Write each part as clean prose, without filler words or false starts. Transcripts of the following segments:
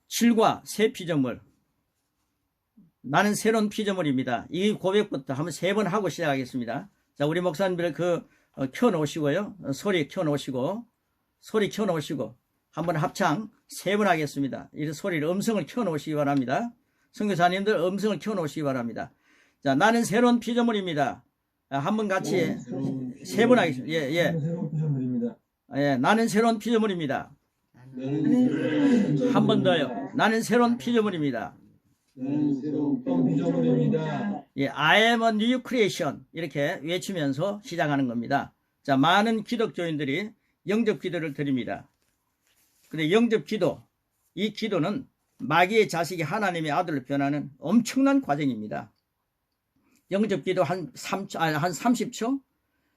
7과 새 피조물. 나는 새로운 피조물입니다. 이 고백부터 한번 3번 하고 시작하겠습니다. 자, 우리 목사님들 켜놓으시고요. 소리 켜놓으시고 한번 합창 3번 하겠습니다. 이 소리를 음성을 켜놓으시기 바랍니다. 선교사님들 음성을 켜놓으시기 바랍니다. 자, 나는 새로운 피조물입니다. 한번 같이 3번 하겠습니다. 예, 나는 새로운 피조물입니다. 한 번 더요. 나는 새로운 피조물입니다. 예, I am a new creation 이렇게 외치면서 시작하는 겁니다. 자, 많은 기독교인들이 영접 기도를 드립니다. 근데 영접 기도, 이 기도는 마귀의 자식이 하나님의 아들로 변하는 엄청난 과정입니다. 영접 기도 한 30초,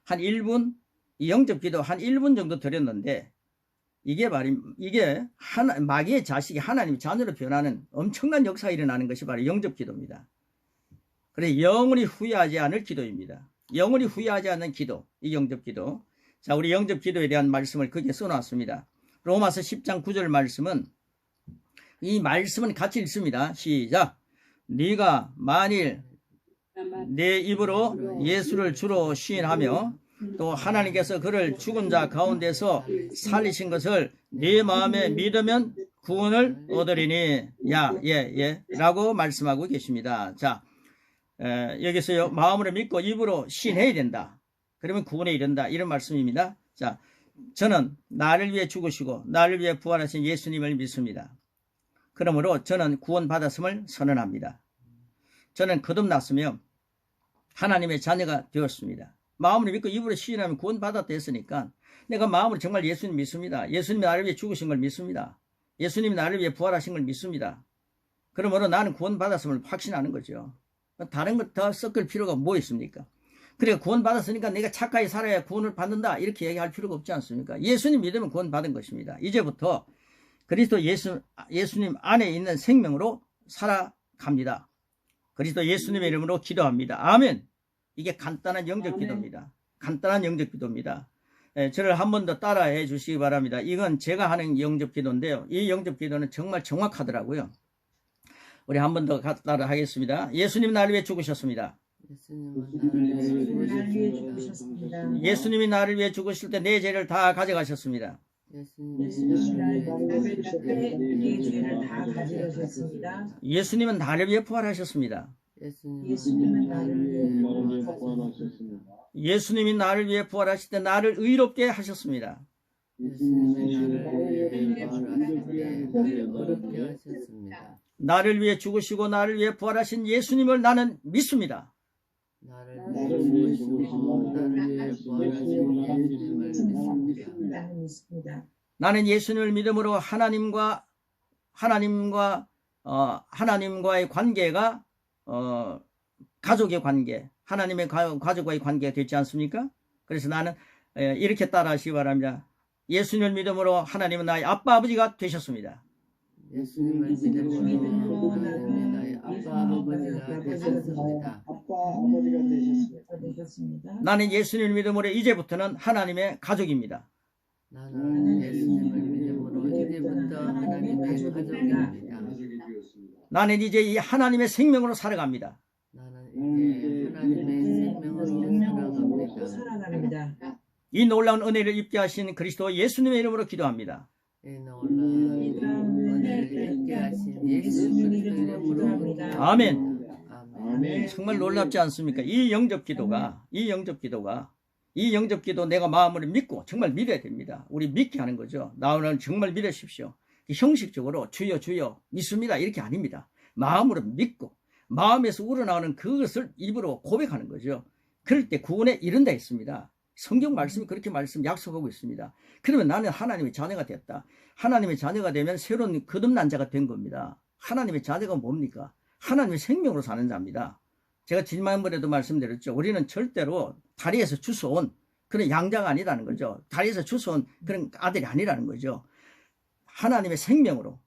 한 1분, 이 영접 기도 한 1분 정도 드렸는데 이게 마귀의 자식이 하나님의 자녀로 변하는 엄청난 역사가 일어나는 것이 바로 영접 기도입니다. 그래서 영원히 후회하지 않을 기도입니다. 영원히 후회하지 않는 기도, 이 영접 기도. 자, 우리 영접 기도에 대한 말씀을 거기에 써놨습니다. 로마서 10장 9절 말씀은, 이 말씀은 같이 읽습니다. 시작. 네가 만일 내 입으로 예수를 주로 시인하며 또 하나님께서 그를 죽은 자 가운데서 살리신 것을 네 마음에 믿으면 구원을 얻으리니 라고 말씀하고 계십니다. 자, 여기서요, 마음으로 믿고 입으로 시인해야 된다. 그러면 구원에 이른다. 이런 말씀입니다. 자, 저는 나를 위해 죽으시고 나를 위해 부활하신 예수님을 믿습니다. 그러므로 저는 구원받았음을 선언합니다. 저는 거듭났으며 하나님의 자녀가 되었습니다. 마음으로 믿고 입으로 시인하면 구원받았다 했으니까 내가 마음으로 정말 예수님 믿습니다. 예수님이 나를 위해 죽으신 걸 믿습니다. 예수님이 나를 위해 부활하신 걸 믿습니다. 그러므로 나는 구원받았음을 확신하는 거죠. 다른 것 더 섞을 필요가 뭐 있습니까? 그러니까 구원받았으니까 내가 착하게 살아야 구원을 받는다 이렇게 얘기할 필요가 없지 않습니까? 예수님 믿으면 구원받은 것입니다. 이제부터 그리스도 예수님 안에 있는 생명으로 살아갑니다. 그리스도 예수님의 이름으로 기도합니다. 아멘. 이게 간단한 영접 기도입니다. 간단한 영접 기도입니다. 저를 한 번 더 따라해 주시기 바랍니다. 이건 제가 하는 영접 기도인데요. 이 영접 기도는 정말 정확하더라고요. 우리 한 번 더 따라 하겠습니다. 예수님 나를 위해 죽으셨습니다. 예수님이 나를 위해 죽으실 때 내 죄를 다 가져가셨습니다. 예수님은 나를 위해 부활하셨습니다. 예수님이 나를 위해 부활하실 때 나를 의롭게 하셨습니다. 나를 위해 죽으시고 나를 위해 부활하신 예수님을 나는 믿습니다. 나는 예수님을 믿음으로 하나님과의 관계가 가족의 관계, 하나님의 가족과의 관계가 되지 않습니까? 그래서 나는 이렇게 따라하시기 바랍니다. 예수님을 믿음으로 하나님은 나의 아빠 아버지가 되셨습니다. 예수님을 믿음으로 하나님은 나의 아빠 아버지가 되셨습니다. 나는 예수님을 믿음으로 이제부터는 하나님의 가족입니다. 나는 예수님을 믿음으로 이제부터 하나님의 가족입니다. 나는 이제 이 하나님의 생명으로 살아갑니다. 이 놀라운 은혜를 입게 하신 그리스도 예수님의 이름으로 기도합니다. 아멘. 정말 놀랍지 않습니까? 이 영접 기도 내가 마음으로 믿고 정말 믿어야 됩니다. 우리 믿게 하는 거죠. 나오는 정말 믿으십시오. 형식적으로 주여 주여 믿습니다 이렇게 아닙니다. 마음으로 믿고 마음에서 우러나오는 그것을 입으로 고백하는 거죠. 그럴 때 구원에 이른다 했습니다. 성경 말씀이 그렇게 약속하고 있습니다. 그러면 나는 하나님의 자녀가 됐다. 하나님의 자녀가 되면 새로운 거듭난 자가 된 겁니다. 하나님의 자녀가 뭡니까? 하나님의 생명으로 사는 자입니다. 제가 지난번에도 말씀드렸죠. 우리는 절대로 다리에서 주워온 그런 양자가 아니라는 거죠. 다리에서 주워온 그런 아들이 아니라는 거죠. 하나님의 생명으로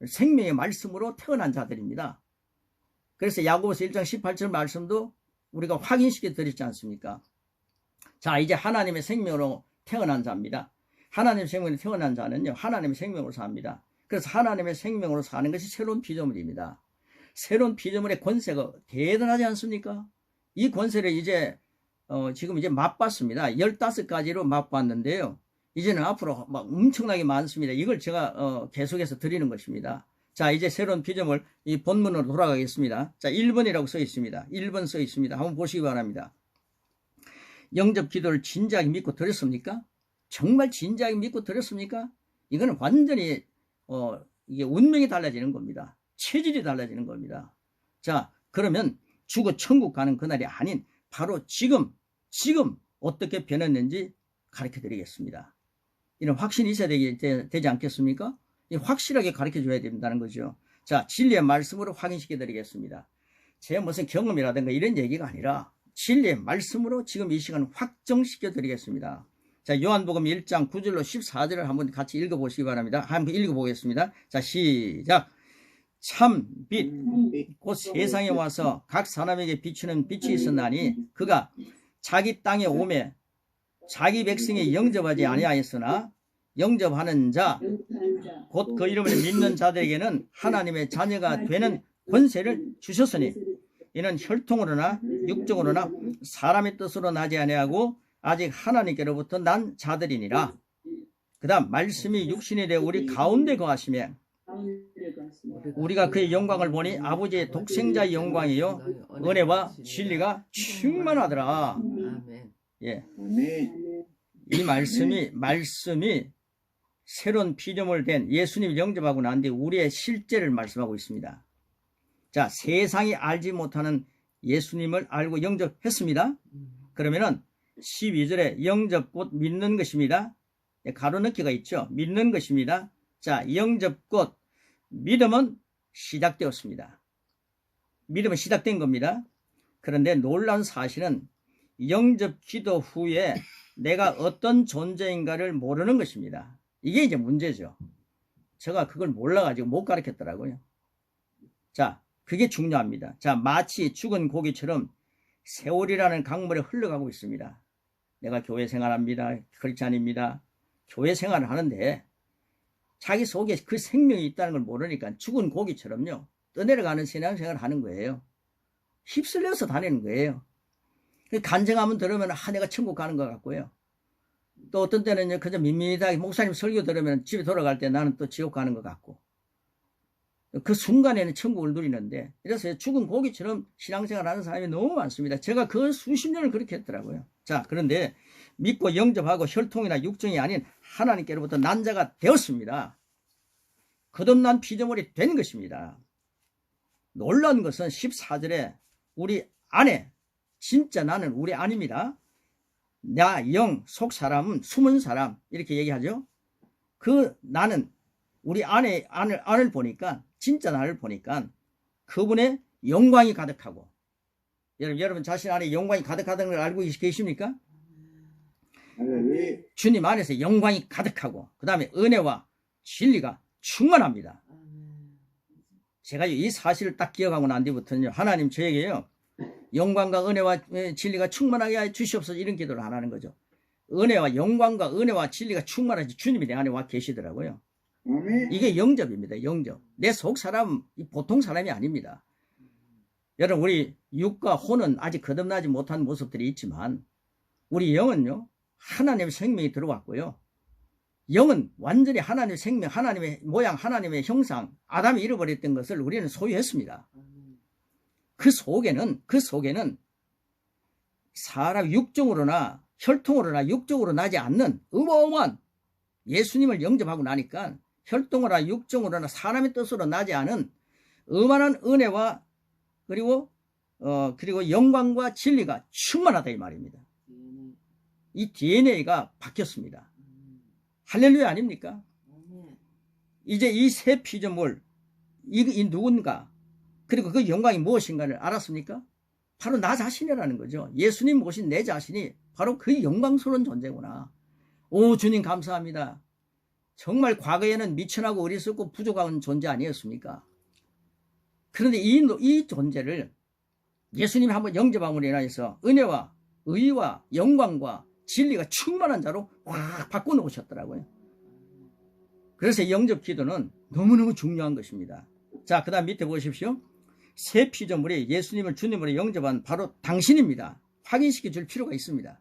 생명의 말씀으로 태어난 자들입니다. 그래서 야고보서 1장 18절 말씀도 우리가 확인시켜 드렸지 않습니까? 자, 이제 하나님의 생명으로 태어난 자입니다. 하나님의 생명으로 태어난 자는요, 하나님의 생명으로 삽니다. 그래서 하나님의 생명으로 사는 것이 새로운 피조물입니다. 새로운 피조물의 권세가 대단하지 않습니까? 이 권세를 이제 지금 이제 맛봤습니다. 15가지로 맛봤는데요. 이제는 앞으로 막 엄청나게 많습니다. 이걸 제가 계속해서 드리는 것입니다. 자, 이제 새로운 피조물 이 본문으로 돌아가겠습니다. 자, 1번이라고 써 있습니다. 1번 써 있습니다. 한번 보시기 바랍니다. 영접 기도를 진지하게 믿고 드렸습니까? 정말 진지하게 믿고 드렸습니까? 이거는 완전히 이게 운명이 달라지는 겁니다. 체질이 달라지는 겁니다. 자, 그러면 죽어 천국 가는 그날이 아닌 바로 지금 어떻게 변했는지 가르쳐 드리겠습니다. 이런 확신이 있어야 되지 않겠습니까? 확실하게 가르쳐 줘야 된다는 거죠. 자, 진리의 말씀으로 확인시켜 드리겠습니다. 제 무슨 경험이라든가 이런 얘기가 아니라 진리의 말씀으로 지금 이 시간 확정시켜 드리겠습니다. 자, 요한복음 1장 9절로 14절을 한번 같이 읽어보시기 바랍니다. 한번 읽어보겠습니다. 자, 시작. 참 빛, 곧 세상에 와서 각 사람에게 비추는 빛이 있었나니 그가 자기 땅에 오매 자기 백성이 영접하지 아니하였으나 영접하는 자, 곧 그 이름을 믿는 자들에게는 하나님의 자녀가 되는 권세를 주셨으니 이는 혈통으로나 육정으로나 사람의 뜻으로 나지 아니하고 아직 하나님께로부터 난 자들이니라. 그 다음 말씀이 육신이 되어 우리 가운데 거하시며 우리가 그의 영광을 보니 아버지의 독생자의 영광이요 은혜와 진리가 충만하더라. 예. 이 말씀이 새로운 피조물 된 예수님을 영접하고 난 뒤 우리의 실제를 말씀하고 있습니다. 자, 세상이 알지 못하는 예수님을 알고 영접했습니다. 그러면은 12절에 영접 곧 믿는 것입니다. 가로넣기가 있죠. 믿는 것입니다. 자, 영접 곧 믿음은 시작되었습니다. 믿음은 시작된 겁니다. 그런데 놀라운 사실은 영접 기도 후에 내가 어떤 존재인가를 모르는 것입니다. 이게 이제 문제죠. 제가 그걸 몰라가지고 못 가르쳤더라고요. 자, 그게 중요합니다. 자, 마치 죽은 고기처럼 세월이라는 강물에 흘러가고 있습니다. 내가 교회 생활합니다. 크리스찬입니다. 교회 생활을 하는데 자기 속에 그 생명이 있다는 걸 모르니까 죽은 고기처럼요. 떠내려가는 신앙생활을 하는 거예요. 휩쓸려서 다니는 거예요. 간증하면 들으면 내가 천국 가는 것 같고요. 또 어떤 때는 그저 밋밋하게 목사님 설교 들으면 집에 돌아갈 때 나는 또 지옥 가는 것 같고 그 순간에는 천국을 누리는데 이래서 죽은 고기처럼 신앙생활 하는 사람이 너무 많습니다. 제가 그 수십 년을 그렇게 했더라고요. 자, 그런데 믿고 영접하고 혈통이나 육정이 아닌 하나님께로부터 난 자가 되었습니다. 거듭난 피조물이 된 것입니다. 놀라운 것은 14절에 우리 안에 진짜 나는 우리 안입니다. 나 영, 속 사람은 숨은 사람 이렇게 얘기하죠. 그 나는 우리 안을 보니까 진짜 나를 보니까 그분의 영광이 가득하고 여러분 자신 안에 영광이 가득하다는 걸 알고 계십니까? 주님 안에서 영광이 가득하고 그 다음에 은혜와 진리가 충만합니다. 제가 이 사실을 딱 기억하고 난 뒤부터는요, 하나님 저에게요 영광과 은혜와 진리가 충만하게 해 주시옵소서 이런 기도를 안 하는 거죠. 은혜와 영광과 은혜와 진리가 충만하지 주님이 내 안에 와 계시더라고요. 이게 영접입니다. 영접. 내 속 사람 보통 사람이 아닙니다. 여러분 우리 육과 혼은 아직 거듭나지 못한 모습들이 있지만 우리 영은요 하나님의 생명이 들어왔고요. 영은 완전히 하나님의 생명, 하나님의 모양, 하나님의 형상, 아담이 잃어버렸던 것을 우리는 소유했습니다. 그 속에는 사람 육정으로나 혈통으로나 육정으로 나지 않는 어마어마한 예수님을 영접하고 나니까 혈통으로나 육정으로나 사람의 뜻으로 나지 않은 어마어마한 은혜와 그리고 영광과 진리가 충만하다 이 말입니다. 이 DNA가 바뀌었습니다. 할렐루야 아닙니까? 이제 이 새 피조물 이 누군가 그리고 그 영광이 무엇인가를 알았습니까? 바로 나 자신이라는 거죠. 예수님 모신 내 자신이 바로 그 영광스러운 존재구나. 오 주님 감사합니다. 정말 과거에는 미천하고 어리석고 부족한 존재 아니었습니까? 그런데 이 존재를 예수님이 한번 영접함으로 인하여서 은혜와 의와 영광과 진리가 충만한 자로 확 바꿔놓으셨더라고요. 그래서 영접 기도는 너무너무 중요한 것입니다. 자, 그 다음 밑에 보십시오. 새 피조물이 예수님을 주님으로 영접한 바로 당신입니다. 확인시켜 줄 필요가 있습니다.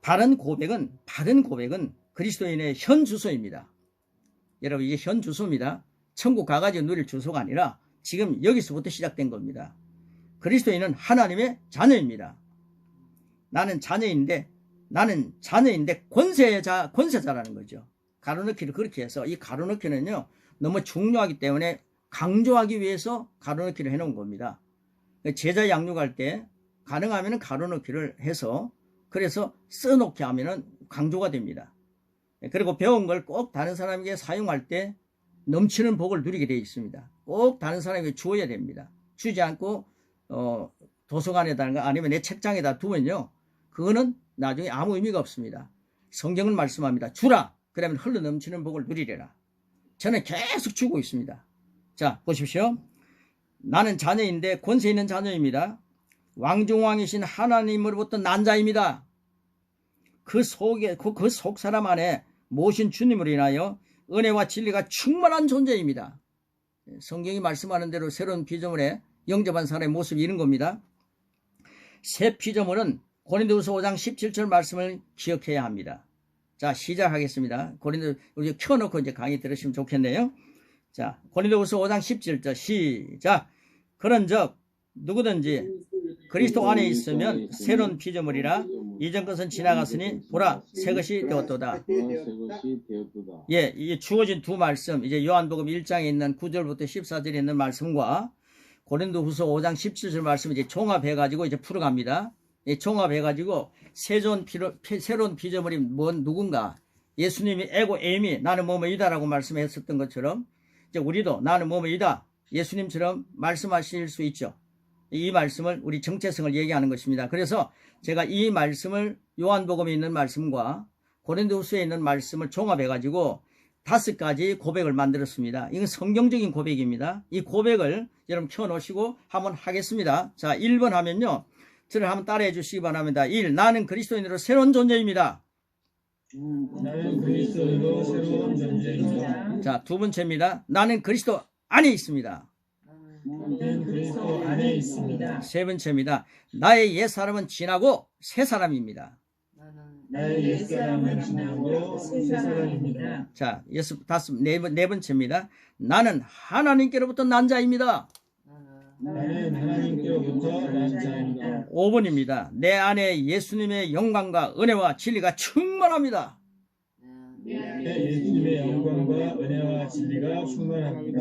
바른 고백은 그리스도인의 현 주소입니다. 여러분, 이게 현 주소입니다. 천국 가가지고 누릴 주소가 아니라 지금 여기서부터 시작된 겁니다. 그리스도인은 하나님의 자녀입니다. 나는 자녀인데 권세자라는 거죠. 가로넣기를 그렇게 해서, 이 가로넣기는요 너무 중요하기 때문에 강조하기 위해서 가로넣기를 해놓은 겁니다. 제자 양육할 때 가능하면 가로넣기를 해서, 그래서 써놓게 하면 강조가 됩니다. 그리고 배운 걸 꼭 다른 사람에게 사용할 때 넘치는 복을 누리게 되어 있습니다. 꼭 다른 사람에게 주어야 됩니다. 주지 않고 도서관에다가 아니면 내 책장에다 두면요, 그거는 나중에 아무 의미가 없습니다. 성경은 말씀합니다. 주라, 그러면 흘러 넘치는 복을 누리래라. 저는 계속 주고 있습니다. 자, 보십시오. 나는 자녀인데 권세 있는 자녀입니다. 왕중왕이신 하나님으로부터 난 자입니다. 그 속 사람 안에 모신 주님으로 인하여 은혜와 진리가 충만한 존재입니다. 성경이 말씀하는 대로 새로운 피조물에 영접한 사람의 모습이 이런 겁니다. 새 피조물은 고린도후서 5장 17절 말씀을 기억해야 합니다. 자, 시작하겠습니다. 고린도 우리 켜놓고 이제 강의 들으시면 좋겠네요. 자, 고린도후서 5장 17절 시작. 그런즉 누구든지 그리스도 안에 있으면 새로운 피조물이라 이전 것은 지나갔으니 보라 새 것이 되었도다. 예, 이 주어진 두 말씀, 이제 요한복음 1장에 있는 9절부터 14절에 있는 말씀과 고린도후서 5장 17절 말씀 이제 종합해가지고 이제 풀어갑니다. 종합해가지고 새로운 피조물이 누군가, 예수님이 에고 에이미 나는 뭐뭐이다라고 말씀했었던 것처럼 이제 우리도 나는 뭐뭐이다 예수님처럼 말씀하실 수 있죠. 이 말씀을 우리 정체성을 얘기하는 것입니다. 그래서 제가 이 말씀을 요한복음에 있는 말씀과 고린도후서에 있는 말씀을 종합해가지고 5가지 고백을 만들었습니다. 이건 성경적인 고백입니다. 이 고백을 여러분 켜놓으시고 한번 하겠습니다. 자, 1번 하면요, 저를 한번 따라해 주시기 바랍니다. 1. 나는 그리스도인으로 새로운 존재입니다. 나는 그리스도인으로 새로운 존재입니다. 자, 두 번째입니다. 나는 그리스도 안에 있습니다. 나는 그리스도 안에 있습니다. 세 번째입니다. 나의 옛사람은 지나고 새 사람입니다. 나의 옛사람은 지나고 새 사람입니다. 자, 네 번째입니다. 나는 하나님께로부터 난 자입니다. 나는 하나님께로부터 난 자입니다. 5번입니다. 내 안에 예수님의 영광과 은혜와 진리가 충만합니다. 예수님의 영광과 은혜와 진리가 충만합니다.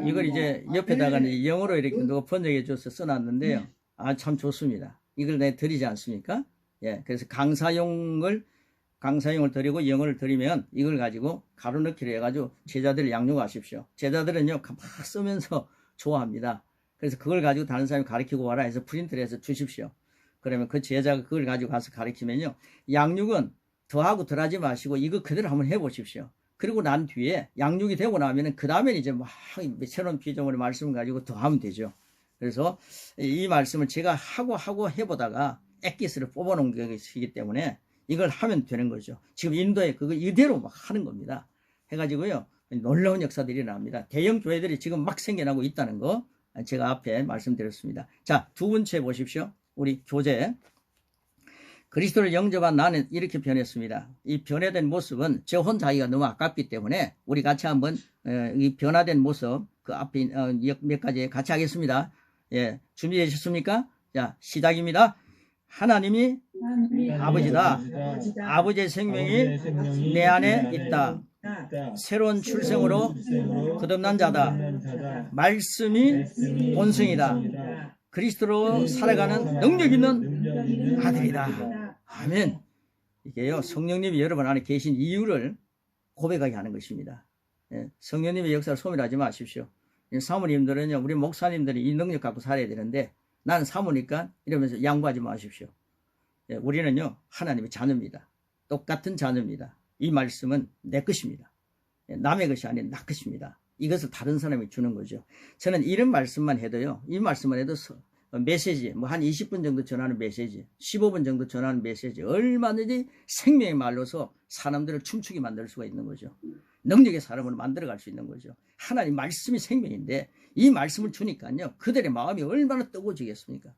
이걸 이제 옆에다가 영어로 이렇게 누가 번역해 줘서 써놨는데요. 아, 참 좋습니다. 이걸 내가 드리지 않습니까? 예, 그래서 강사용을 드리고 영어를 드리면 이걸 가지고 가로넣기를 해가지고 제자들을 양육하십시오. 제자들은요, 막 쓰면서 좋아합니다. 그래서 그걸 가지고 다른 사람이 가르치고 와라 해서 프린트를 해서 주십시오. 그러면 그 제자가 그걸 가지고 가서 가르치면요, 양육은 더하고 덜하지 마시고 이거 그대로 한번 해보십시오. 그리고 난 뒤에 양육이 되고 나면은 그 다음에 이제 막 새로운 피조물의 말씀을 가지고 더하면 되죠. 그래서 이 말씀을 제가 하고 해보다가 엑기스를 뽑아놓은 것이기 때문에 이걸 하면 되는 거죠. 지금 인도에 그거 이대로 막 하는 겁니다. 해가지고요, 놀라운 역사들이 일어납니다. 대형 교회들이 지금 막 생겨나고 있다는 거 제가 앞에 말씀드렸습니다. 자, 두 번째 보십시오. 우리 교재. 그리스도를 영접한 나는 이렇게 변했습니다. 이 변화된 모습은 저 혼자 하기가 너무 아깝기 때문에 우리 같이 한번 이 변화된 모습 그 앞에 몇 가지 같이 하겠습니다. 예, 준비되셨습니까? 자, 시작입니다. 하나님이 아버지다. 아버지의 생명이 내 안에 있다. 새로운 출생으로 거듭난 자다. 말씀이 본성이다. 그리스도로 살아가는 능력 있는 아들이다. 아멘. 이게요, 성령님이 여러분 안에 계신 이유를 고백하게 하는 것입니다. 예, 성령님의 역사를 소멸하지 마십시오. 사모님들은요, 우리 목사님들이 이 능력 갖고 살아야 되는데 나는 사모니까 이러면서 양보하지 마십시오. 예, 우리는요, 하나님의 자녀입니다. 똑같은 자녀입니다. 이 말씀은 내 것입니다. 예, 남의 것이 아닌 나 것입니다. 이것을 다른 사람이 주는 거죠. 저는 이런 말씀만 해도요, 이 말씀만 해도 메시지, 뭐 한 20분 정도 전하는 메시지, 15분 정도 전하는 메시지, 얼마든지 생명의 말로서 사람들을 춤추게 만들 수가 있는 거죠. 능력의 사람으로 만들어갈 수 있는 거죠. 하나님 말씀이 생명인데 이 말씀을 주니까요. 그들의 마음이 얼마나 뜨거워지겠습니까?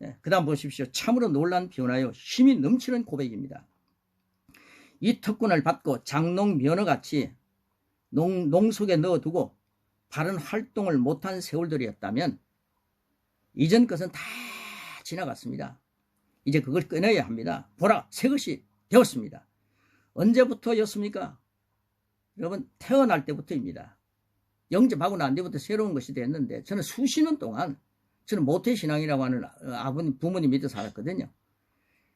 예, 그 다음 보십시오. 참으로 놀란 변화요. 힘이 넘치는 고백입니다. 이 특권을 받고 장롱 면허같이 농 속에 넣어두고 바른 활동을 못한 세월들이었다면 이전 것은 다 지나갔습니다. 이제 그걸 끊어야 합니다. 보라, 새 것이 되었습니다. 언제부터였습니까? 여러분, 태어날 때부터입니다. 영접하고 난 뒤부터 새로운 것이 됐는데 저는 수십 년 동안 저는 모태신앙이라고 하는 부모님 밑에 살았거든요.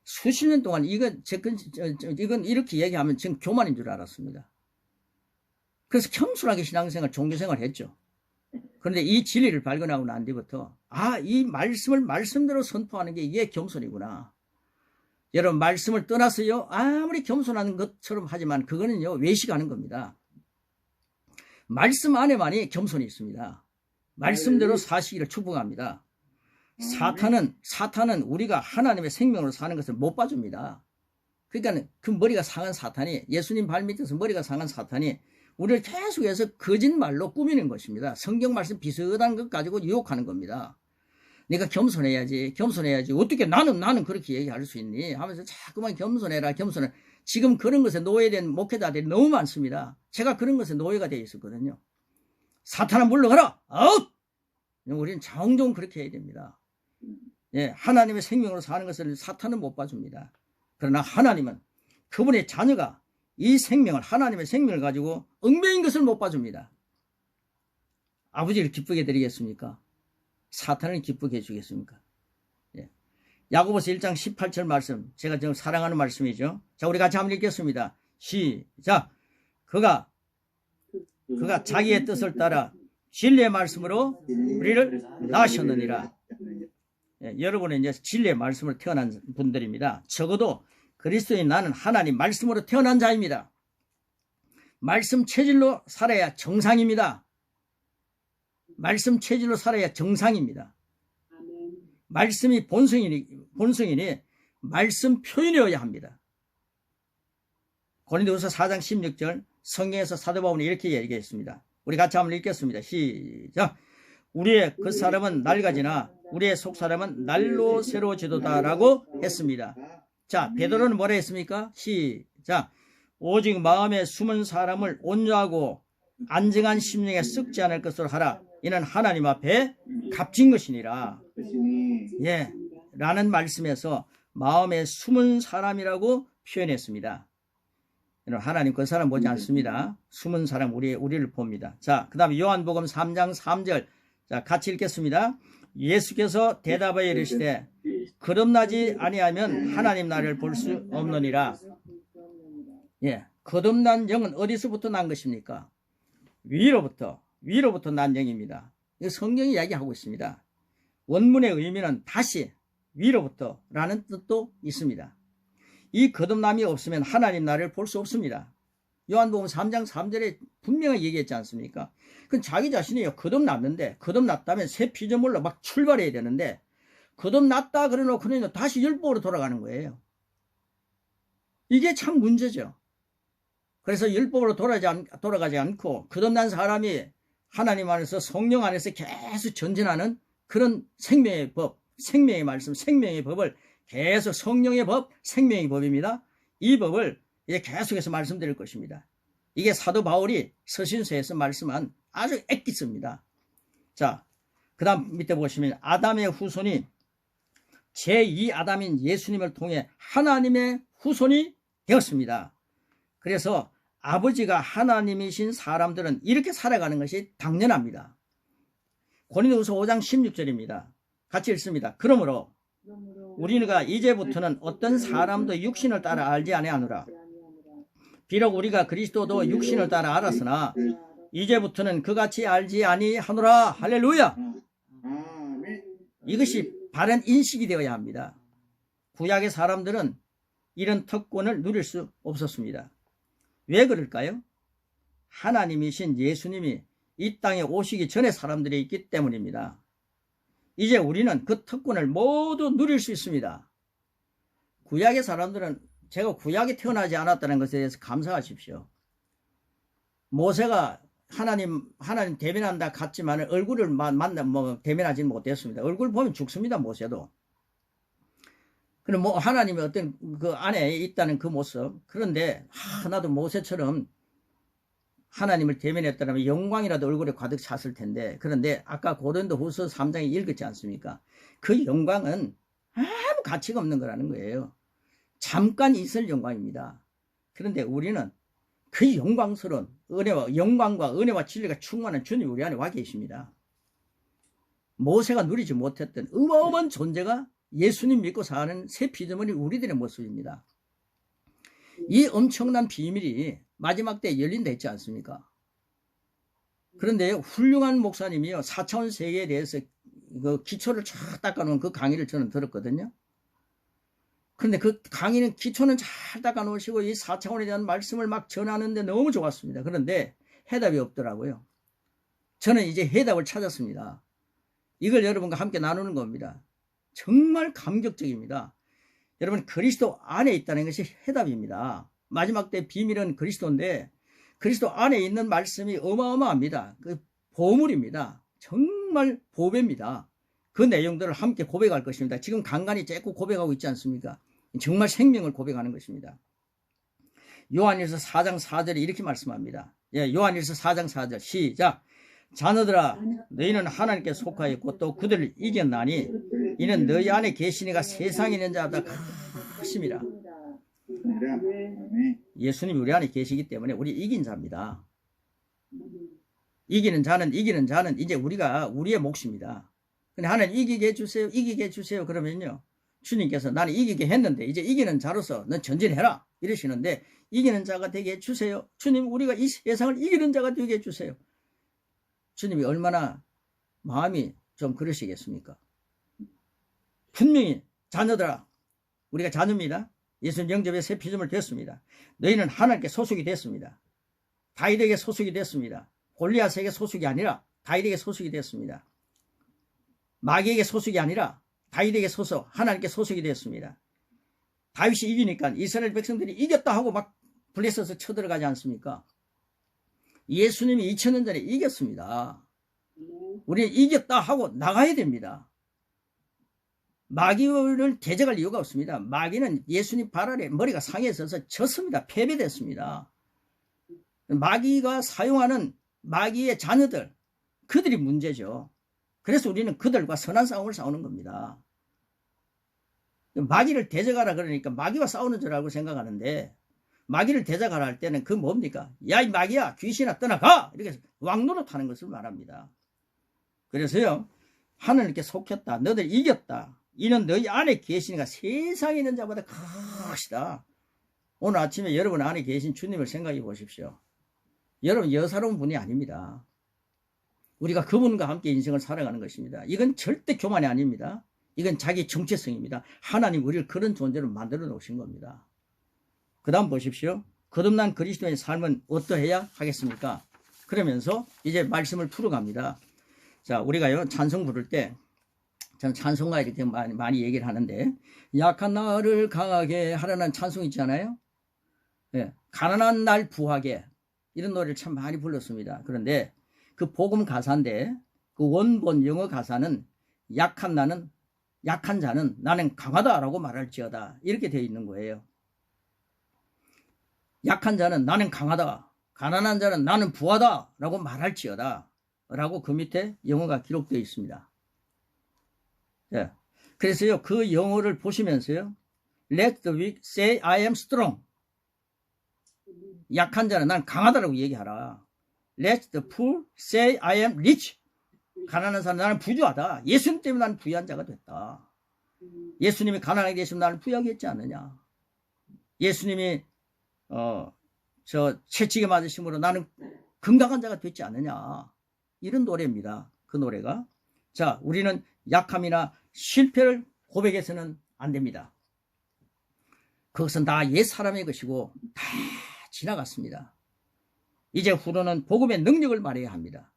수십 년 동안 이건 이렇게 얘기하면 지금 교만인 줄 알았습니다. 그래서 겸손하게 신앙생활, 종교생활 했죠. 그런데 이 진리를 발견하고 난 뒤부터 이 말씀을 말씀대로 선포하는 게 이게 겸손이구나. 여러분, 말씀을 떠나서요 아무리 겸손한 것처럼 하지만 그거는요 외식하는 겁니다. 말씀 안에만이 겸손이 있습니다. 말씀대로 사시기를 축복합니다. 사탄은 우리가 하나님의 생명으로 사는 것을 못 봐줍니다. 그러니까 그 머리가 상한 사탄이, 예수님 발밑에서 머리가 상한 사탄이 우리를 계속해서 거짓말로 꾸미는 것입니다. 성경 말씀 비슷한 것 가지고 유혹하는 겁니다. 네가 겸손해야지. 어떻게 나는 그렇게 얘기할 수 있니? 하면서 자꾸만 겸손해라. 지금 그런 것에 노예된 목회자들이 너무 많습니다. 제가 그런 것에 노예가 되어 있었거든요. 사탄아 물러가라. 아웃! 우리는 종종 그렇게 해야 됩니다. 예, 하나님의 생명으로 사는 것을 사탄은 못 봐줍니다. 그러나 하나님은 그분의 자녀가 이 생명을, 하나님의 생명을 가지고 얽매인 것을 못 봐줍니다. 아버지를 기쁘게 드리겠습니까? 사탄을 기쁘게 해주겠습니까? 예. 야고보서 1장 18절 말씀, 제가 지금 사랑하는 말씀이죠. 자, 우리 같이 한번 읽겠습니다. 시작. 그가 자기의 뜻을 따라 진리의 말씀으로 우리를 낳으셨느니라. 예, 여러분은 이제 진리의 말씀으로 태어난 분들입니다. 적어도 그리스도인 나는 하나님 말씀으로 태어난 자입니다. 말씀 체질로 살아야 정상입니다. 말씀 체질로 살아야 정상입니다. 말씀이 본성이니 말씀 표현이어야 합니다. 고린도후서 4장 16절 성경에서 사도 바울이 이렇게 얘기했습니다. 우리 같이 한번 읽겠습니다. 시작. 우리의 그 사람은 낡아지나 우리의 속 사람은 날로 새로워지도다라고 했습니다. 자, 베드로는 뭐라 했습니까? 시작. 오직 마음에 숨은 사람을 온유하고 안정한 심령에 썩지 않을 것으로 하라. 이는 하나님 앞에 값진 것이니라. 예, 라는 말씀에서 마음에 숨은 사람이라고 표현했습니다. 하나님 그 사람 보지 않습니다. 숨은 사람 우리를 봅니다. 자, 그 다음에 요한복음 3장 3절. 자, 같이 읽겠습니다. 예수께서 대답하여 이르시되 거듭나지 아니하면 하나님 나라를 볼 수 없느니라. 예, 거듭난 영은 어디서부터 난 것입니까? 위로부터 난 영입니다. 이거 성경이 이야기하고 있습니다. 원문의 의미는 다시 위로부터라는 뜻도 있습니다. 이 거듭남이 없으면 하나님 나라를 볼 수 없습니다. 요한복음 3장 3절에 분명히 얘기했지 않습니까? 그건 자기 자신이요 거듭났다면 새 피조물로 막 출발해야 되는데 거듭났다 그래놓고는 다시 율법으로 돌아가는 거예요. 이게 참 문제죠. 그래서 율법으로 돌아가지 않고 거듭난 사람이 하나님 안에서 성령 안에서 계속 전진하는 그런 생명의 법, 생명의 말씀, 생명의 법을 계속 성령의 법, 생명의 법입니다. 이 법을 이제 계속해서 말씀드릴 것입니다. 이게 사도 바울이 서신서에서 말씀한 아주 엑기스입니다. 자, 그 다음 밑에 보시면 아담의 후손이 제2아담인 예수님을 통해 하나님의 후손이 되었습니다. 그래서 아버지가 하나님이신 사람들은 이렇게 살아가는 것이 당연합니다. 고린도후서 5장 16절입니다. 같이 읽습니다. 그러므로 우리가 이제부터는 어떤 사람도 육신을 따라 알지 아니하노라. 비록 우리가 그리스도도 육신을 따라 알았으나 이제부터는 그같이 알지 아니하노라. 할렐루야. 이것이 바른 인식이 되어야 합니다. 구약의 사람들은 이런 특권을 누릴 수 없었습니다. 왜 그럴까요? 하나님이신 예수님이 이 땅에 오시기 전에 사람들이 있기 때문입니다. 이제 우리는 그 특권을 모두 누릴 수 있습니다. 구약의 사람들은 제가 구약에 태어나지 않았다는 것에 대해서 감사하십시오. 모세가 하나님 대면한다 갔지만 얼굴을 대면하지는 못했습니다. 얼굴 보면 죽습니다. 모세도. 그럼 뭐 하나님의 어떤 그 안에 있다는 그 모습. 그런데 나도 모세처럼 하나님을 대면했더라면 영광이라도 얼굴에 가득 찼을 텐데, 그런데 아까 고린도후서 3장에 읽었지 않습니까? 그 영광은 아무 가치가 없는 거라는 거예요. 잠깐 있을 영광입니다. 그런데 우리는 그 영광스러운 영광과 은혜와 진리가 충만한 주님이 우리 안에 와 계십니다. 모세가 누리지 못했던 어마어마한 존재가 예수님 믿고 사는 새 피조물이 우리들의 모습입니다. 이 엄청난 비밀이 마지막 때 열린다 했지 않습니까? 그런데 훌륭한 목사님이요, 4차원 세계에 대해서 그 기초를 쫙 닦아놓은 그 강의를 저는 들었거든요. 그런데 그 강의는 기초는 잘 닦아놓으시고 이 4차원에 대한 말씀을 막 전하는데 너무 좋았습니다. 그런데 해답이 없더라고요. 저는 이제 해답을 찾았습니다. 이걸 여러분과 함께 나누는 겁니다. 정말 감격적입니다. 여러분, 그리스도 안에 있다는 것이 해답입니다. 마지막 때 비밀은 그리스도인데 그리스도 안에 있는 말씀이 어마어마합니다. 그 보물입니다. 정말 보배입니다. 그 내용들을 함께 고백할 것입니다. 지금 간간히 째고 고백하고 있지 않습니까? 정말 생명을 고백하는 것입니다. 요한일서 4장 4절에 이렇게 말씀합니다. 요한일서 4장 4절 시작. 자녀들아, 너희는 하나님께 속하였고 또 그들을 이겼나니 이는 너희 안에 계시니가 세상에 있는 자보다 크심이라. 예수님이 우리 안에 계시기 때문에 우리 이긴 자입니다. 이기는 자는 이제 우리의 몫입니다. 근데 하나님 이기게 해주세요. 그러면요, 주님께서 나는 이기게 했는데 이제 이기는 자로서 넌 전진해라 이러시는데, 이기는 자가 되게 해주세요. 주님, 우리가 이 세상을 이기는 자가 되게 해주세요. 주님이 얼마나 마음이 좀 그러시겠습니까? 분명히 자녀들아, 우리가 자녀입니다. 예수님 영접의 새 피조물 됐습니다. 너희는 하나님께 소속이 됐습니다. 다윗에게 소속이 됐습니다. 골리앗에게 소속이 아니라 다윗에게 소속이 됐습니다. 마귀에게 소속이 아니라 다윗에게 하나님께 소속이 됐습니다. 다윗이 이기니까 이스라엘 백성들이 이겼다 하고 막 블레셋에서 쳐들어가지 않습니까? 예수님이 2000년 전에 이겼습니다. 우리는 이겼다 하고 나가야 됩니다. 마귀를 대적할 이유가 없습니다. 마귀는 예수님 발 아래 머리가 상에 서서 졌습니다. 패배됐습니다. 마귀가 사용하는 마귀의 자녀들, 그들이 문제죠. 그래서 우리는 그들과 선한 싸움을 싸우는 겁니다. 마귀를 대적하라 그러니까 마귀와 싸우는 줄 알고 생각하는데, 마귀를 대적하라 할 때는 그 뭡니까? 야, 이 마귀야, 귀신아 떠나가! 이렇게 왕노릇하는 것을 말합니다. 그래서요, 하나님께 속혔다, 너들 이겼다, 이는 너희 안에 계시니까 세상에 있는 자보다 크시다. 오늘 아침에 여러분 안에 계신 주님을 생각해 보십시오. 여러분 여사로운 분이 아닙니다. 우리가 그분과 함께 인생을 살아가는 것입니다. 이건 절대 교만이 아닙니다. 이건 자기 정체성입니다. 하나님 우리를 그런 존재로 만들어 놓으신 겁니다. 그 다음 보십시오. 거듭난 그리스도의 삶은 어떠해야 하겠습니까? 그러면서 이제 말씀을 풀어갑니다. 자, 우리가요, 찬송 부를 때, 저는 찬송가 이렇게 많이 얘기를 하는데, 약한 나를 강하게 하라는 찬송 있잖아요. 예, 가난한 날 부하게, 이런 노래를 참 많이 불렀습니다. 그런데 그 복음 가사인데, 그 원본 영어 가사는 약한 자는 나는 강하다라고 말할지어다, 이렇게 되어 있는 거예요. 약한 자는 나는 강하다, 가난한 자는 나는 부하다 라고 말할지어다 라고 그 밑에 영어가 기록되어 있습니다. 예. 그래서요, 그 영어를 보시면서요, Let the weak say I am strong. 약한 자는 난 강하다라고 얘기하라. Let the poor say I am rich. 가난한 사람 나는 부유하다. 예수님 때문에 나는 부유한 자가 됐다. 예수님이 가난하게 계시면 나를 부유하게 했지 않느냐. 예수님이 채찍에 맞으심으로 나는 건강한 자가 됐지 않느냐. 이런 노래입니다. 그 노래가. 자, 우리는 약함이나 실패를 고백해서는 안 됩니다. 그것은 다 옛 사람의 것이고 다 지나갔습니다. 이제 후로는 복음의 능력을 말해야 합니다.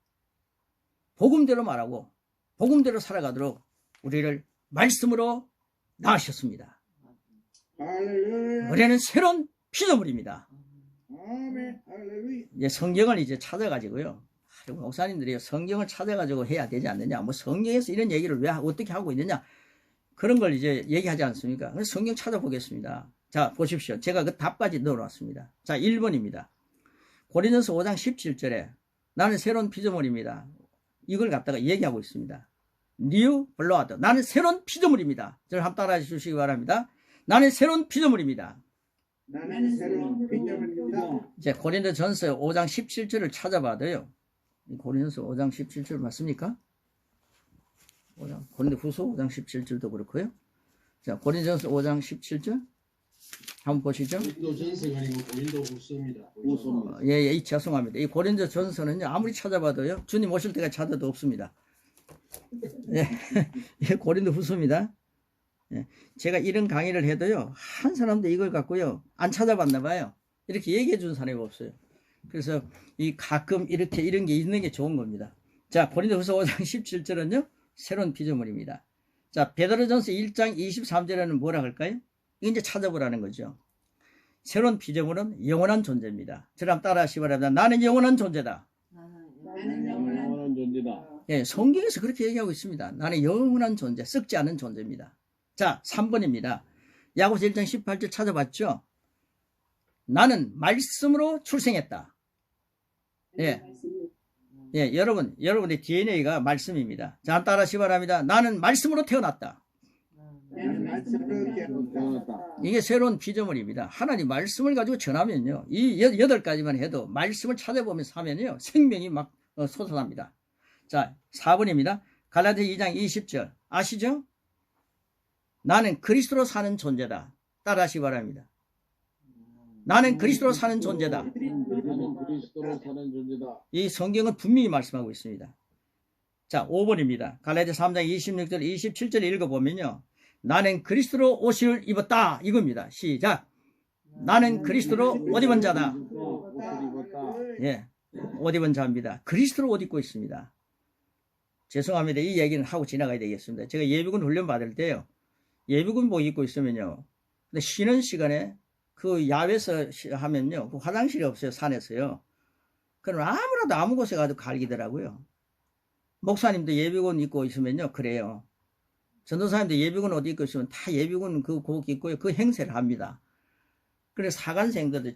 복음대로 말하고 복음대로 살아가도록 우리를 말씀으로 낳으셨습니다. 우리는 새로운 피조물입니다. 아멘. 할렐루야. 이제 성경을 이제 찾아가지고요. 목사님들이 성경을 찾아가지고 해야 되지 않느냐. 뭐 성경에서 이런 얘기를 왜 어떻게 하고 있느냐. 그런 걸 이제 얘기하지 않습니까? 그래서 성경 찾아보겠습니다. 자, 보십시오. 제가 그 답까지 넣어놨습니다. 자, 1번입니다. 고린도서 5장 17절에 나는 새로운 피조물입니다. 이걸 갖다가 얘기하고 있습니다. New blood. 나는 새로운 피조물입니다. 저를 한번 따라해 주시기 바랍니다. 나는 새로운 피조물입니다. 나는 새로운 피조물입니다. 이제 고린도전서 5장 17절을 찾아봐도요. 고린도서 5장 17절 맞습니까? 고린도후서 5장 17절도 그렇고요. 자, 고린도전서 5장 17절 한번 보시죠. 고린도전서가 아니고 고린도후서입니다. 예, 죄송합니다. 이 고린도전서는요 아무리 찾아봐도요 주님 오실 때가 찾아도 없습니다. 예, 고린도후서입니다. 예, 제가 이런 강의를 해도요 한 사람도 이걸 갖고요 안 찾아봤나 봐요. 이렇게 얘기해 준 사람이 없어요. 그래서 이 가끔 이렇게 이런 게 있는 게 좋은 겁니다. 자, 고린도후서 5장 17절은요 새로운 피조물입니다. 자, 베드로전서 1장 23절에는 뭐라 할까요? 이제 찾아보라는 거죠. 새로운 피조물은 영원한 존재입니다. 저를 한번 따라하시기 바랍니다. 나는 영원한 존재다. 나는 영원한 존재다. 예, 성경에서 그렇게 얘기하고 있습니다. 나는 영원한 존재, 썩지 않은 존재입니다. 자, 3번입니다. 야고보서 1장 18절 찾아봤죠? 나는 말씀으로 출생했다. 예, 예, 여러분의 DNA가 말씀입니다. 자, 따라하시기 바랍니다. 나는 말씀으로 태어났다. 나는 말씀으로 태어났다. 이게 새로운 피조물입니다. 하나님 말씀을 가지고 전하면요. 이 8가지만 해도 말씀을 찾아보면서 하면요. 생명이 막 솟아납니다. 자, 4번입니다. 갈라디아 2장 20절. 아시죠? 나는 그리스도로 사는 존재다. 따라하시기 바랍니다. 나는 그리스도로 사는 존재다. 나는 그리스도로 사는 존재다. 이 성경은 분명히 말씀하고 있습니다. 자, 5번입니다. 갈라디아 3장 26절, 27절 읽어보면요. 나는 그리스도로 옷을 입었다. 이겁니다. 시작. 나는 그리스도로 옷 입은 자다. 예, 옷 입은 자입니다. 그리스도로 옷 입고 있습니다. 죄송합니다. 이 얘기는 하고 지나가야 되겠습니다. 제가 예비군 훈련 받을 때요. 예비군복 입고 있으면요. 근데 쉬는 시간에 그 야외에서 하면요. 그 화장실이 없어요. 산에서요. 그럼 아무라도 아무 곳에 가도 갈기더라고요. 목사님도 예비군 입고 있으면요. 그래요. 전도사님도 예비군 옷 입고 있으면 다 예비군 그옷 입고요. 그 행세를 합니다. 그래서 사관생들도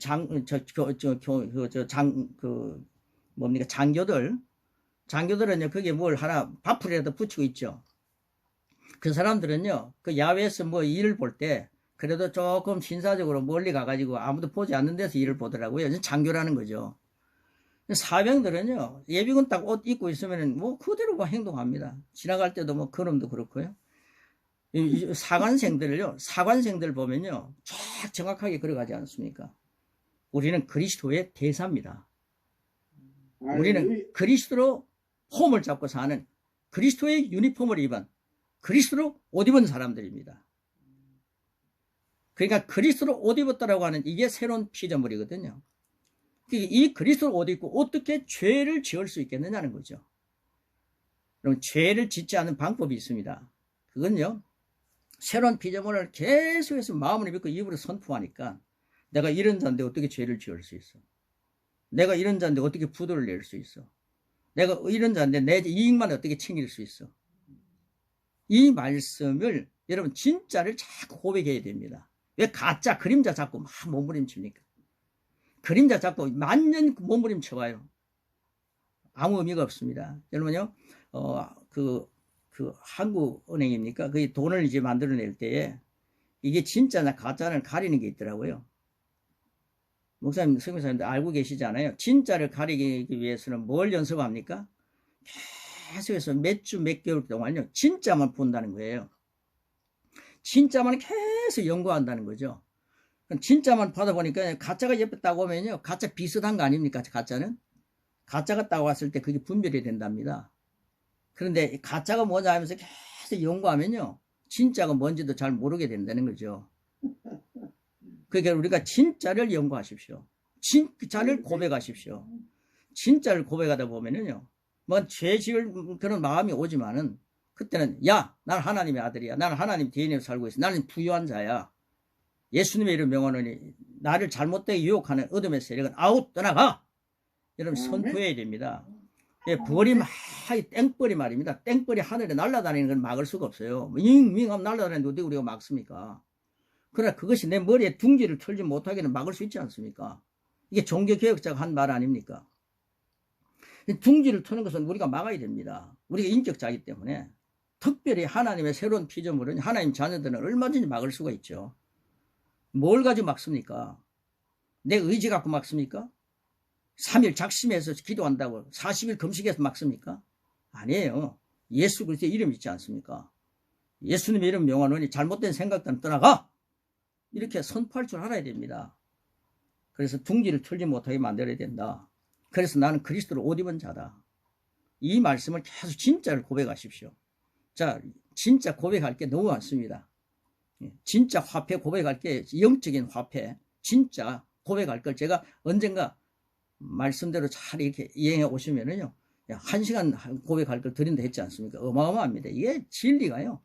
장교들은요, 그게 뭘 하나 바풀이라도 붙이고 있죠. 그 사람들은요, 그 야외에서 뭐 일을 볼 때, 그래도 조금 신사적으로 멀리 가가지고 아무도 보지 않는 데서 일을 보더라고요. 장교라는 거죠. 사병들은요, 예비군 딱 옷 입고 있으면 뭐 그대로 뭐 행동합니다. 지나갈 때도 뭐 걸음도 그렇고요. 사관생들 보면요, 쫙 정확하게 걸어가지 않습니까? 우리는 그리스도의 대사입니다. 우리는 그리스도로 홈을 잡고 사는 그리스도의 유니폼을 입은 그리스도로 옷 입은 사람들입니다. 그러니까 그리스도로 옷 입었다라고 하는 이게 새로운 피조물이거든요. 이 그리스도로 옷 입고 어떻게 죄를 지을 수 있겠느냐는 거죠. 그럼 죄를 짓지 않는 방법이 있습니다. 그건요, 새로운 피조물을 계속해서 마음으로 믿고 입으로 선포하니까 내가 이런 자인데 어떻게 죄를 지을 수 있어? 내가 이런 자인데 어떻게 부도를 낼 수 있어? 내가 이런 자인데 내 이익만 어떻게 챙길 수 있어? 이 말씀을 여러분 진짜를 자꾸 고백해야 됩니다. 왜 가짜 그림자 잡고 막 몸부림칩니까? 그림자 잡고 만년 몸부림쳐봐요. 아무 의미가 없습니다. 여러분요, 한국은행입니까? 그 돈을 이제 만들어낼 때에 이게 진짜나 가짜를 가리는 게 있더라고요. 목사님, 성교사님들 알고 계시잖아요. 진짜를 가리기 위해서는 뭘 연습합니까? 계속해서 몇 주, 몇 개월 동안요, 진짜만 본다는 거예요. 진짜만 계속 연구한다는 거죠. 진짜만 받아보니까 가짜가 옆에 딱 오면요, 가짜 비슷한 거 아닙니까? 가짜는? 가짜가 딱 왔을 때 그게 분별이 된답니다. 그런데 가짜가 뭐냐 하면서 계속 연구하면요, 진짜가 뭔지도 잘 모르게 된다는 거죠. 그러니까 우리가 진짜를 연구하십시오. 진짜를 고백하십시오. 진짜를 고백하다 보면은요, 뭐 죄 지을 그런 마음이 오지만은 그때는 야, 난 하나님의 아들이야. 나는 하나님 DNA로 살고 있어. 나는 부유한 자야. 예수님의 이름 명하노니 나를 잘못되게 유혹하는 어둠의 세력은 아웃 떠나가. 여러분 선포해야 됩니다. 예, 벌이 막 땡벌이 말입니다. 땡벌이 하늘에 날아다니는 건 막을 수가 없어요. 윙윙 하면 날아다니는데 어떻게 우리가 막습니까? 그러나 그것이 내 머리에 둥지를 털지 못하게는 막을 수 있지 않습니까? 이게 종교개혁자가 한 말 아닙니까? 둥지를 터는 것은 우리가 막아야 됩니다. 우리가 인격자이기 때문에. 특별히 하나님의 새로운 피조물은 하나님 자녀들은 얼마든지 막을 수가 있죠. 뭘 가지고 막습니까? 내 의지 갖고 막습니까? 3일 작심해서 기도한다고 40일 금식해서 막습니까? 아니에요. 예수 그리스도의 이름 있지 않습니까? 예수님의 이름 명하노니 잘못된 생각들은 떠나가. 이렇게 선포할 줄 알아야 됩니다. 그래서 둥지를 털지 못하게 만들어야 된다. 그래서 나는 그리스도를 옷 입은 자다. 이 말씀을 계속 진짜를 고백하십시오. 자, 진짜 고백할 게 너무 많습니다. 진짜 화폐 고백할 게 영적인 화폐, 진짜 고백할 걸 제가 언젠가 말씀대로 잘 이렇게 이행해 오시면은요, 1시간 고백할 걸 드린다 했지 않습니까? 어마어마합니다. 이게 진리가요,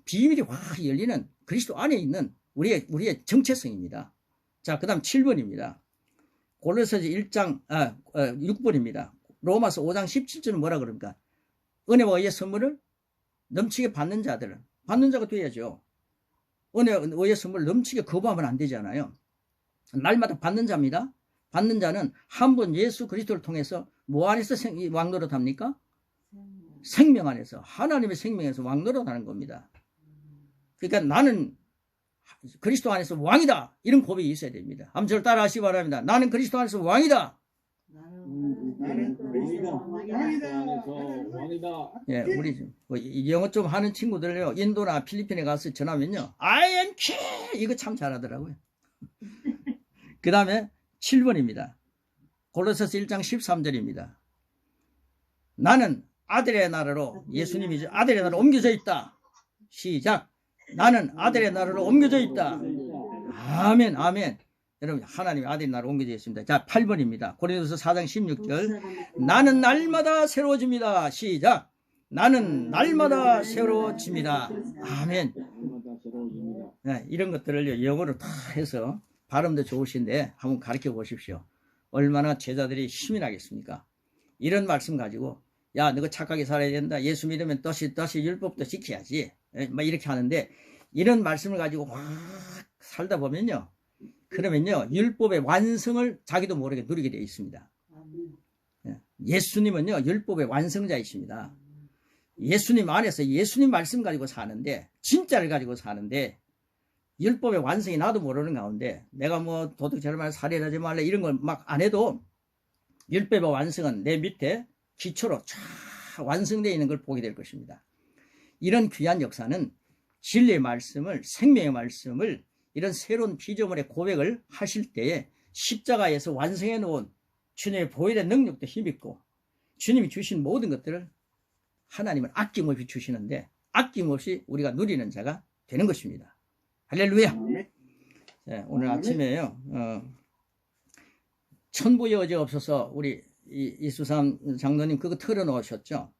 비밀이 확 열리는 그리스도 안에 있는 우리의 정체성입니다. 자, 그 다음 7번입니다. 골로새서 6번입니다. 로마서 5장 17절은 뭐라 그럽니까? 은혜와 의의 선물을 넘치게 받는 자들은, 받는 자가 돼야죠. 은혜와 의의 선물을 넘치게 거부하면 안 되잖아요. 날마다 받는 자입니다. 받는 자는 한 번 예수 그리스도를 통해서 뭐 안에서 왕노릇 합니까? 생명 안에서, 하나님의 생명에서 왕노릇 하는 겁니다. 그러니까 나는 그리스도 안에서 왕이다, 이런 고백이 있어야 됩니다. 한번 저를 따라 하시기 바랍니다. 나는 그리스도 안에서 왕이다. 나는 그리스도 왕이다. 예, 우리 영어 좀 하는 친구들요, 인도나 필리핀에 가서 전하면요, I am king, 이거 참 잘하더라고요. 그 다음에 7번입니다. 골로새서 1장 13절입니다. 나는 아들의 나라로, 예수님이 아들의 나라로 옮겨져 있다. 시작. 나는 아들의 나라로 옮겨져 있다. 아멘, 아멘. 여러분, 하나님의 아들의 나라로 옮겨져 있습니다. 자, 8번입니다. 고린도서 4장 16절. 나는 날마다 새로워집니다. 시작. 나는 날마다 새로워집니다. 아멘. 네, 이런 것들을 영어로 다 해서 발음도 좋으신데 한번 가르쳐 보십시오. 얼마나 제자들이 힘이 나겠습니까? 이런 말씀 가지고, 야, 너가 착하게 살아야 된다. 예수 믿으면 다시 율법도 지켜야지. 막 이렇게 하는데, 이런 말씀을 가지고 확 살다 보면요, 그러면요, 율법의 완성을 자기도 모르게 누리게 되어 있습니다. 예수님은요, 율법의 완성자이십니다. 예수님 안에서 예수님 말씀 가지고 사는데, 진짜를 가지고 사는데, 율법의 완성이 나도 모르는 가운데, 내가 뭐 도둑질 말라, 살인하지 말라, 이런 걸 막 안 해도 율법의 완성은 내 밑에 기초로 쫙 완성되어 있는 걸 보게 될 것입니다. 이런 귀한 역사는 진리의 말씀을, 생명의 말씀을, 이런 새로운 피조물의 고백을 하실 때에 십자가에서 완성해 놓은 주님의 보혈의 능력도 힘있고, 주님이 주신 모든 것들을 하나님은 아낌없이 주시는데, 아낌없이 우리가 누리는 자가 되는 것입니다. 할렐루야. 네, 오늘 아침에요, 천부의 어제 없어서 우리 이수삼 장로님 그거 틀어놓으셨죠?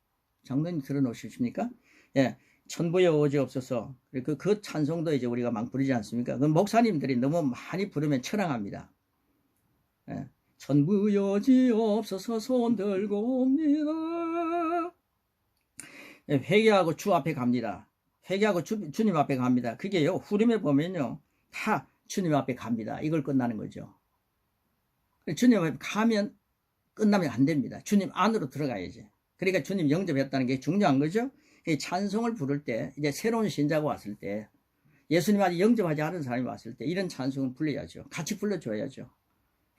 장로님 틀어놓으십니까? 예, 천부의 어제 없어서 그 찬송도 이제 우리가 막 부르지 않습니까? 그 목사님들이 너무 많이 부르면 처량합니다. 예, 천부의 어제 없어서 손 들고 옵니다. 예, 회개하고 주 앞에 갑니다. 회개하고 주님 앞에 갑니다. 그게요, 후렴에 보면요, 다 주님 앞에 갑니다. 이걸 끝나는 거죠. 주님 앞에 가면 끝나면 안 됩니다. 주님 안으로 들어가야지. 그러니까 주님 영접했다는 게 중요한 거죠. 이 찬송을 부를 때, 이제 새로운 신자가 왔을 때, 예수님 아직 영접하지 않은 사람이 왔을 때, 이런 찬송을 불러야죠. 같이 불러줘야죠.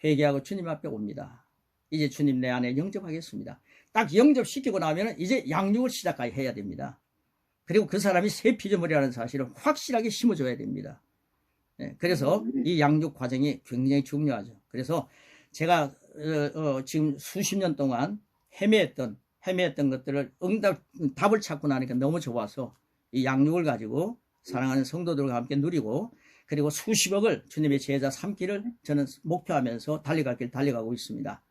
회개하고 주님 앞에 옵니다. 이제 주님 내 안에 영접하겠습니다. 딱 영접시키고 나면 이제 양육을 시작해야 됩니다. 그리고 그 사람이 새 피조물이라는 사실을 확실하게 심어줘야 됩니다. 네, 그래서 이 양육 과정이 굉장히 중요하죠. 그래서 제가 지금 수십 년 동안 헤매했던 것들을 답을 찾고 나니까 너무 좋아서 이 양육을 가지고 사랑하는 성도들과 함께 누리고, 그리고 수십억을 주님의 제자 삼기를 저는 목표하면서 달려갈 길 달려가고 있습니다.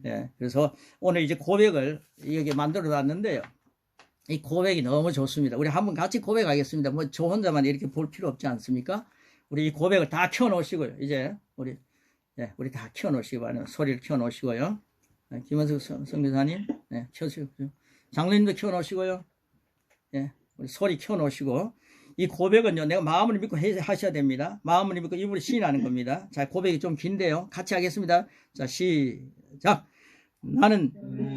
네, 그래서 오늘 이제 고백을 여기 만들어 놨는데요. 이 고백이 너무 좋습니다. 우리 한번 같이 고백하겠습니다. 뭐 저 혼자만 이렇게 볼 필요 없지 않습니까? 우리 이 고백을 다 켜놓으시고요. 이제 우리 다 켜놓으시기 바랍니다. 소리를 켜놓으시고요. 김원석 선교사님, 켜주시고, 장로님도 켜놓으시고요. 우리 소리 켜놓으시고, 이 고백은요, 내가 마음을 믿고 하셔야 됩니다. 마음을 믿고 입으로 시인하는 겁니다. 자, 고백이 좀 긴데요. 같이 하겠습니다. 자, 시작. 나는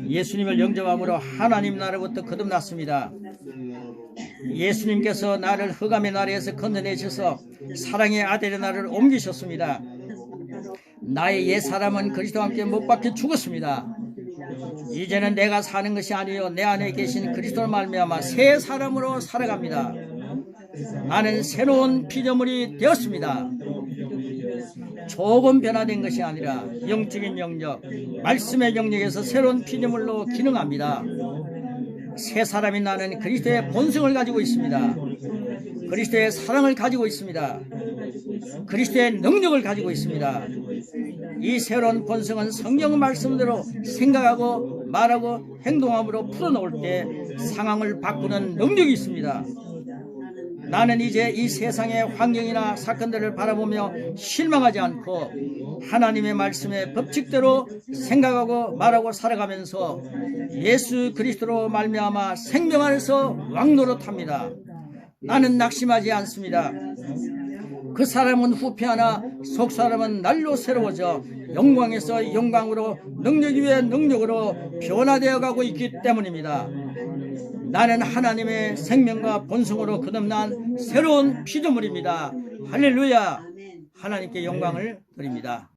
예수님을 영접함으로 하나님 나라로부터 거듭났습니다. 예수님께서 나를 흑암의 나라에서 건져내셔서 사랑의 아들의 나라를 옮기셨습니다. 나의 옛 사람은 그리스도와 함께 못 박혀 죽었습니다. 이제는 내가 사는 것이 아니요 내 안에 계신 그리스도를 말미암아 새 사람으로 살아갑니다. 나는 새로운 피조물이 되었습니다. 조금 변화된 것이 아니라 영적인 영역, 말씀의 영역에서 새로운 피조물로 기능합니다. 새 사람인 나는 그리스도의 본성을 가지고 있습니다. 그리스도의 사랑을 가지고 있습니다. 그리스도의 능력을 가지고 있습니다. 이 새로운 본성은 성경 말씀대로 생각하고 말하고 행동함으로 풀어놓을 때 상황을 바꾸는 능력이 있습니다. 나는 이제 이 세상의 환경이나 사건들을 바라보며 실망하지 않고 하나님의 말씀의 법칙대로 생각하고 말하고 살아가면서 예수 그리스도로 말미암아 생명 안에서 왕노릇합니다. 나는 낙심하지 않습니다. 그 사람은 후패하나 속 사람은 날로 새로워져 영광에서 영광으로 능력 위에 능력으로 변화되어 가고 있기 때문입니다. 나는 하나님의 생명과 본성으로 거듭난 새로운 피조물입니다. 할렐루야. 하나님께 영광을 드립니다.